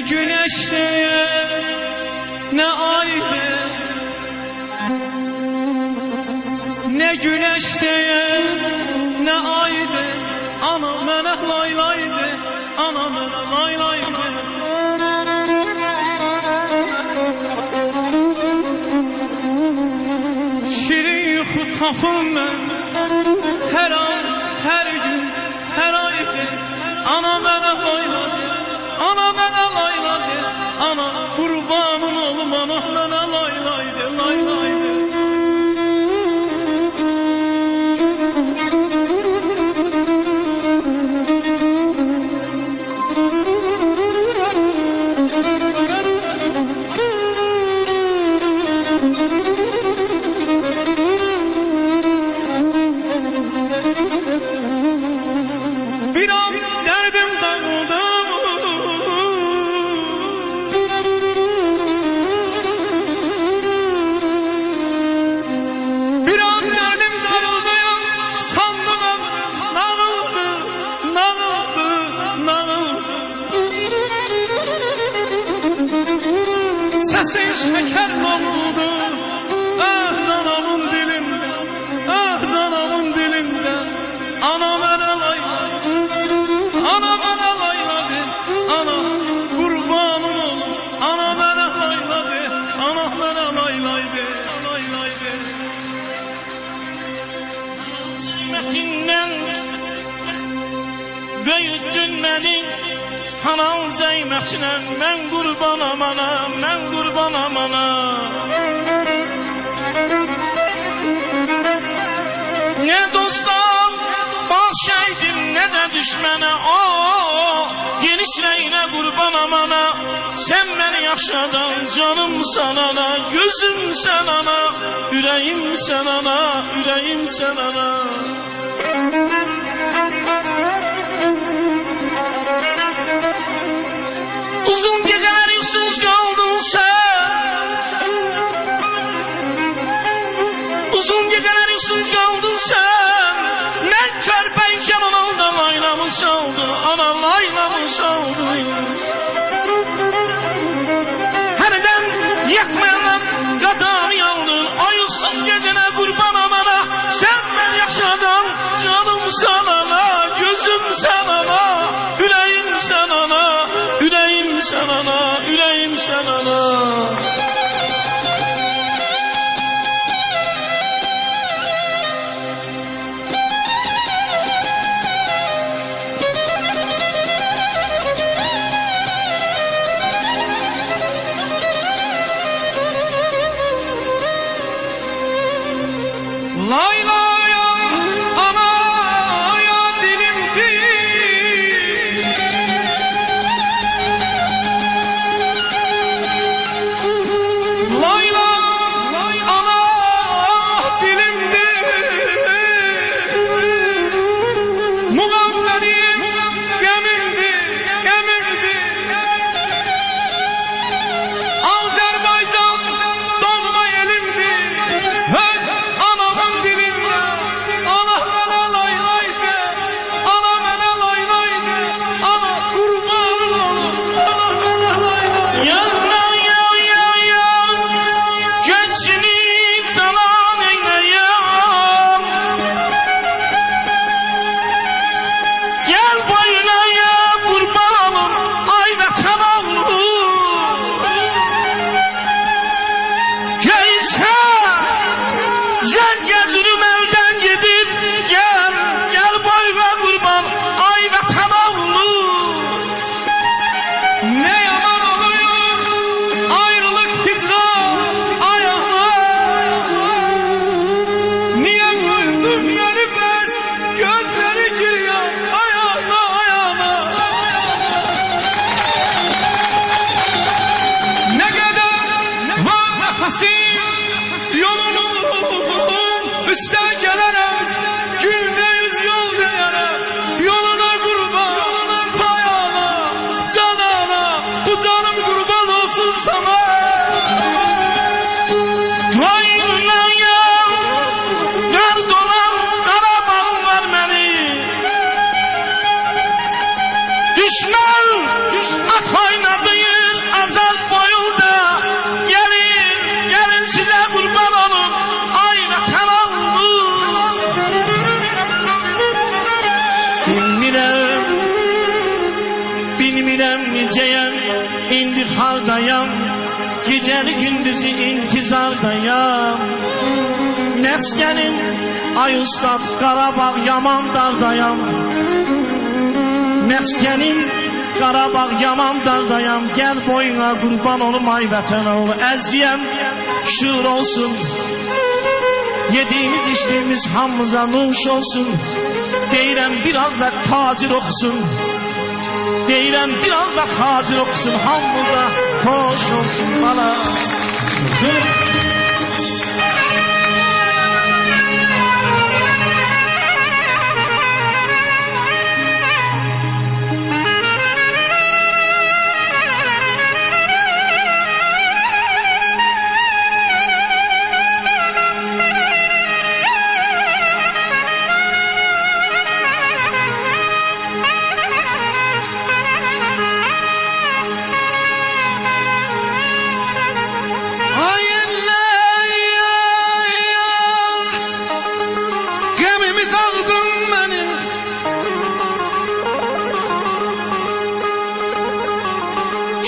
güneşte ne aydı, ne güneşte ne aydı. Ana mənə laylaydı, ana mənə laylaydı. Şirin yuxu tapım mən hər an, hər gün, hər aydı. Ana mənə layladı, ana mənə layladı. Ana qurbanın olum, ana mənə laylaydı, laylaydı. Biraz derdim dağıldı, biraz derdim dağıldı. Sandım nağıldı, nağıldı, nağıldı. Sesin şeker oldu, ah zanamın dilinde, ah zanamın dilinde. Ana mənə layladı, ana mənə layladı. Ana qurbanın olum, ana mənə layladı, ana mənə laylaydı, laylaydı. Zeymətindən böyütdün məni, hanan zeymətinə. Mən qurbanam ana, mən qurbanam ana. Ne dostum bahşeydim, ne de düşmene. Genişleyine kurbanam ana. Sen beni yaşadın, canım sana, gözüm sen ana, yüreğim sen ana, yüreğim sen ana. Uzun geceler yüksüz kaldın sen, uzun geceler yüksüz kaldın sen. Ben körpeyken anam da laylamış oldu, anam laylamış oldu. Herden yakmayan kadar yandın, ayıksız gecene kurbanam ana. Sen ben yaşadın, canım sana, gözüm sana, yüreğim sana, yüreğim sana, yüreğim sana. Laylaya anaya dilimdi, layla ana dilimdi. Muhammedim gemimdi, gemimdi. Azerbaycan doğma elimdi, öz anamın dilinde. geceye indi hardayam, geceli gündüzü intizardayam. Məskənin ay ustad Qarabağ yaman dardayam. Məskənin Qarabağ yaman dardayam. Gəl boyuna qurban olum ay vətən oğlu. Əziyəm şuur olsun, yediğimiz içtiğimiz hamımıza nuş olsun. Deyirəm biraz da tacir okusun, deyirəm biraz da tacir okusun, hamımıza hoş olsun bana.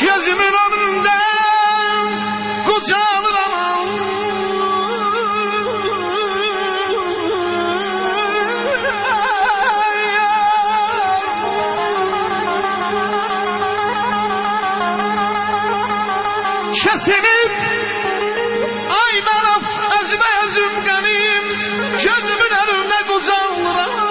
Gözümün önünde kucağılır anam. Kesilip ay taraf özüme özüm kanayım. Gözümün önünde kucağılır anam.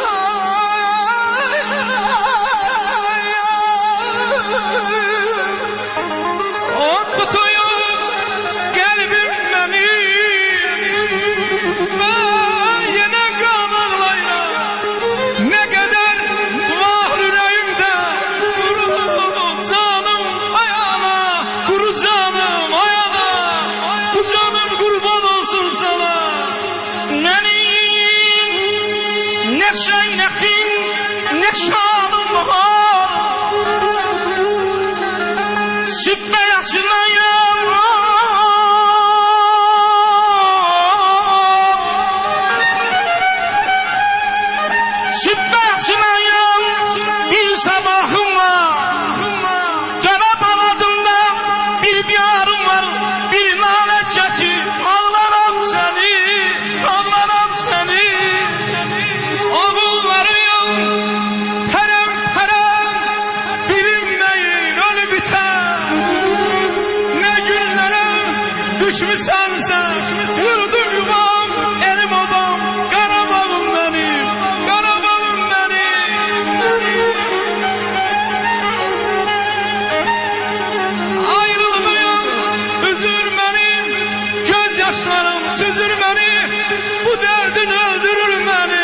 Ne şeynettin, ne şanım var, süppe yaşına süppe yaşına bir sabahım var. Garap aladımda bir diyarım var, bir nalet çeki. Ağlarım seni, ağlarım seni. Oğullarıyım terem terem, bilinmeyin ölü biter. Ne günlere düşmüşsen sen, yurdum yuvam, elim obam. Qarabağım benim, Qarabağım benim. Ayrılmayım, üzür beni, gözyaşlarım süzür beni. Bu derdin öldürür beni.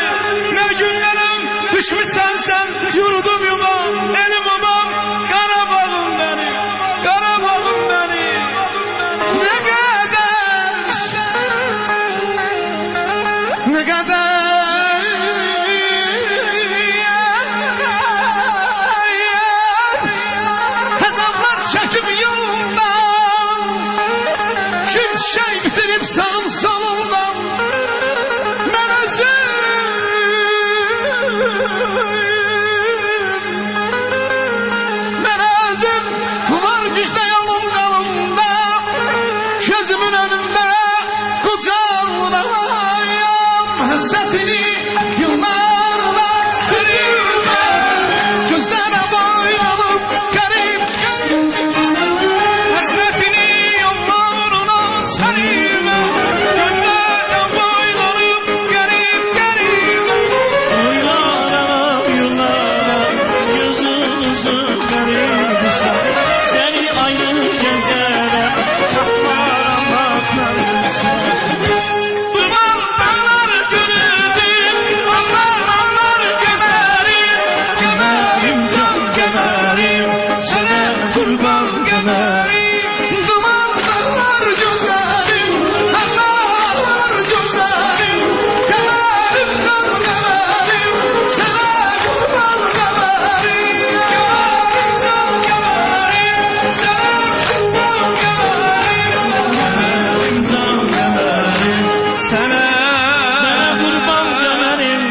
Ne günlerim düşmüşsen sen, yurdum yuvam, elim obam. Qarabağım benim, Qarabağım benim. Ne kadar, ne kadar hesaplar çekip yolundan, kim şey bitirip sağım solundan. Ben özüm var güçte yolum kalımda, gözümün önünde kucağımdayım. Hasretini yıllarla sürüyorum, gözlere boylanıp garip. Hasretini yollarla sürüyorum, gözlere boylanıp garip garip. Yıllara yıllara gözümüzü garipsen, seni aynı gözlere kaplara baklarsan. Kurban gömerim. Duman dağlar gözlerim, dağlar gözlerim. Gömerim can gömerim, sana kurban gömerim. Gömerim can gömerim, sana kurban gömerim. Gömerim can gömerim, sana kurban gömerim.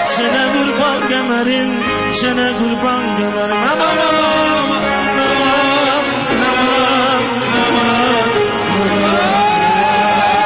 Sana kurban gömerim, sana kurban gömerim. Aman aman.